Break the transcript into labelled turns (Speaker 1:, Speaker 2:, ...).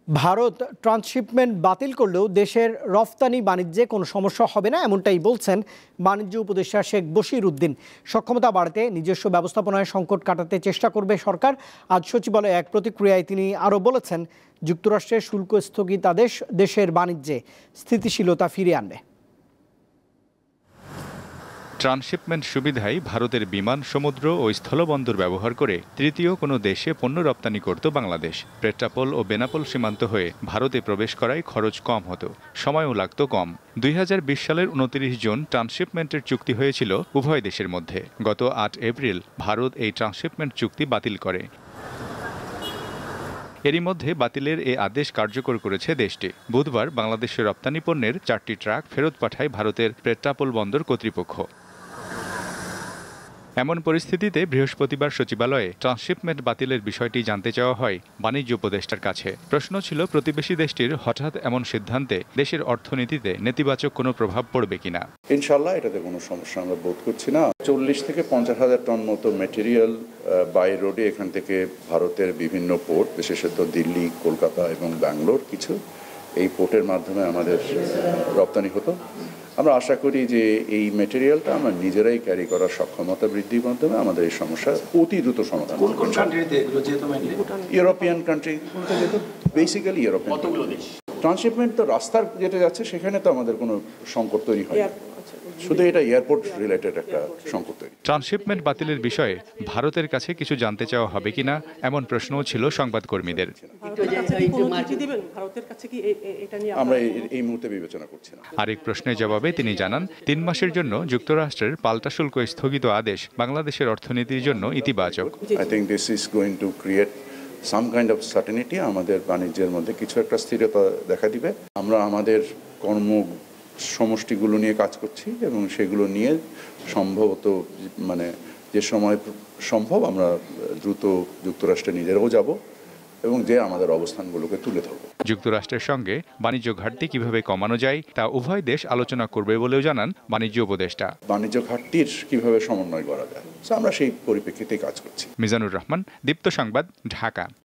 Speaker 1: Bharat transshipment বাতিল করলেও দেশের রফতানি বাণিজ্যে কোনো সমস্যা হবে না, এমনটাই বলছেন বাণিজ্য উপদেষ্টা শেখ বশির উদ্দিন। সক্ষমতা বাড়াতে নিজস্ব ব্যবস্থাপনায় সংকট কাটাতে চেষ্টা করবে সরকার। আজ সচিবালয়ে এক প্রতিক্রিয়ায় তিনি আরও বলেছেন, যুক্তরাষ্ট্রের শুল্ক স্থগিতাদেশ দেশের বাণিজ্যে স্থিতিশীলতা ফিরিয়ে আনবে।
Speaker 2: ট্রান্সশিপমেন্ট সুবিধায় ভারতের বিমান, সমুদ্র ও স্থলবন্দর ব্যবহার করে তৃতীয় কোনো দেশে পণ্য রপ্তানি করত বাংলাদেশ। পেট্রাপোল ও বেনাপোল সীমান্ত হয়ে ভারতে প্রবেশ করায় খরচ কম হতো, সময়ও লাগত কম। 2020 সালের 29 জুন ট্রান্সশিপমেন্টের চুক্তি হয়েছিল উভয় দেশের মধ্যে। গত 8 এপ্রিল ভারত এই ট্রান্সশিপমেন্ট চুক্তি বাতিল করে। এরই মধ্যে বাতিলের এ আদেশ কার্যকর করেছে দেশটি। বুধবার বাংলাদেশের রপ্তানি পণ্যের 4টি ট্রাক ফেরত পাঠায় ভারতের পেট্রাপোল বন্দর কর্তৃপক্ষ। এমন পরিস্থিতিতে বৃহস্পতিবার সচিবালয়ে ট্রান্সশিপমেন্ট বাতিলের বিষয়টি জানতে চাওয়া হয় বাণিজ্য উপদেষ্টার কাছে। প্রশ্ন ছিল, প্রতিবেশী দেশটির হঠাৎ এমন সিদ্ধান্তে দেশের অর্থনীতিতে নেতিবাচক কোনো প্রভাব পড়বে কিনা।
Speaker 3: ইনশাল্লাহ এটাতে কোনো সমস্যা আমরা বোধ করছি না। 40 থেকে 50 হাজার টন মতো ম্যাটেরিয়াল বাই রোডে এখান থেকে ভারতের বিভিন্ন পোর্ট, বিশেষত দিল্লি, কলকাতা এবং ব্যাঙ্গালোর কিছু এই পোর্টের মাধ্যমে আমাদের রপ্তানি হতো। আমরা আশা করি যে এই ম্যাটেরিয়ালটা আমরা নিজেরাই ক্যারি করার সক্ষমতা বৃদ্ধির মাধ্যমে আমাদের এই সমস্যা অতি দ্রুত সমাধান। ইউরোপিয়ান কান্ট্রি যেহেতু বেসিক্যালি ইউরোপিয়ান ট্রান্সশিপমেন্ট তো রাস্তার যেটা যাচ্ছে সেখানে তো আমাদের কোনো সংকট তৈরি হয়, শুধু এটা এয়ারপোর্ট রিলেটেড একটা সংকট তৈরি।
Speaker 2: ট্রান্সশিপমেন্ট বাতিলের বিষয়ে ভারতের কাছে কিছু জানতে চাওয়া হবে কিনা এমন প্রশ্নও ছিল সংবাদকর্মীদের।
Speaker 3: আমরা এই মুহূর্তে বিবেচনা করছি না।
Speaker 2: আরেক প্রশ্নের জবাবে তিনি জানান, 3 মাসের জন্য যুক্তরাষ্ট্রের পাল্টা শুল্ক স্থগিত আদেশ বাংলাদেশের অর্থনীতির জন্য ইতিবাচক।
Speaker 3: I think this is going to create some kind of certainty, আমাদের বাণিজ্যের মধ্যে কিছু একটা স্থিরতা দেখা দিবে। আমরা আমাদের কর্ম সমষ্টিগুলো নিয়ে কাজ করছি এবং সেগুলো নিয়ে সম্ভবত যে সময় সম্ভব আমরা দ্রুত যুক্তরাষ্ট্রে নিজেরাও যাব এবং যে আমাদের অবস্থানগুলোকে তুলে ধরব।
Speaker 2: যুক্তরাষ্ট্রের সঙ্গে বাণিজ্য ঘাটতি কিভাবে কমানো যায় তা উভয় দেশ আলোচনা করবে বলেও জানান বাণিজ্য উপদেষ্টা।
Speaker 3: বাণিজ্য ঘাটতির কিভাবে সমন্বয় করা যায় আমরা সেই পরিপ্রেক্ষিতে কাজ করছি।
Speaker 2: মিজানুর রহমান, দীপ্ত সংবাদ, ঢাকা।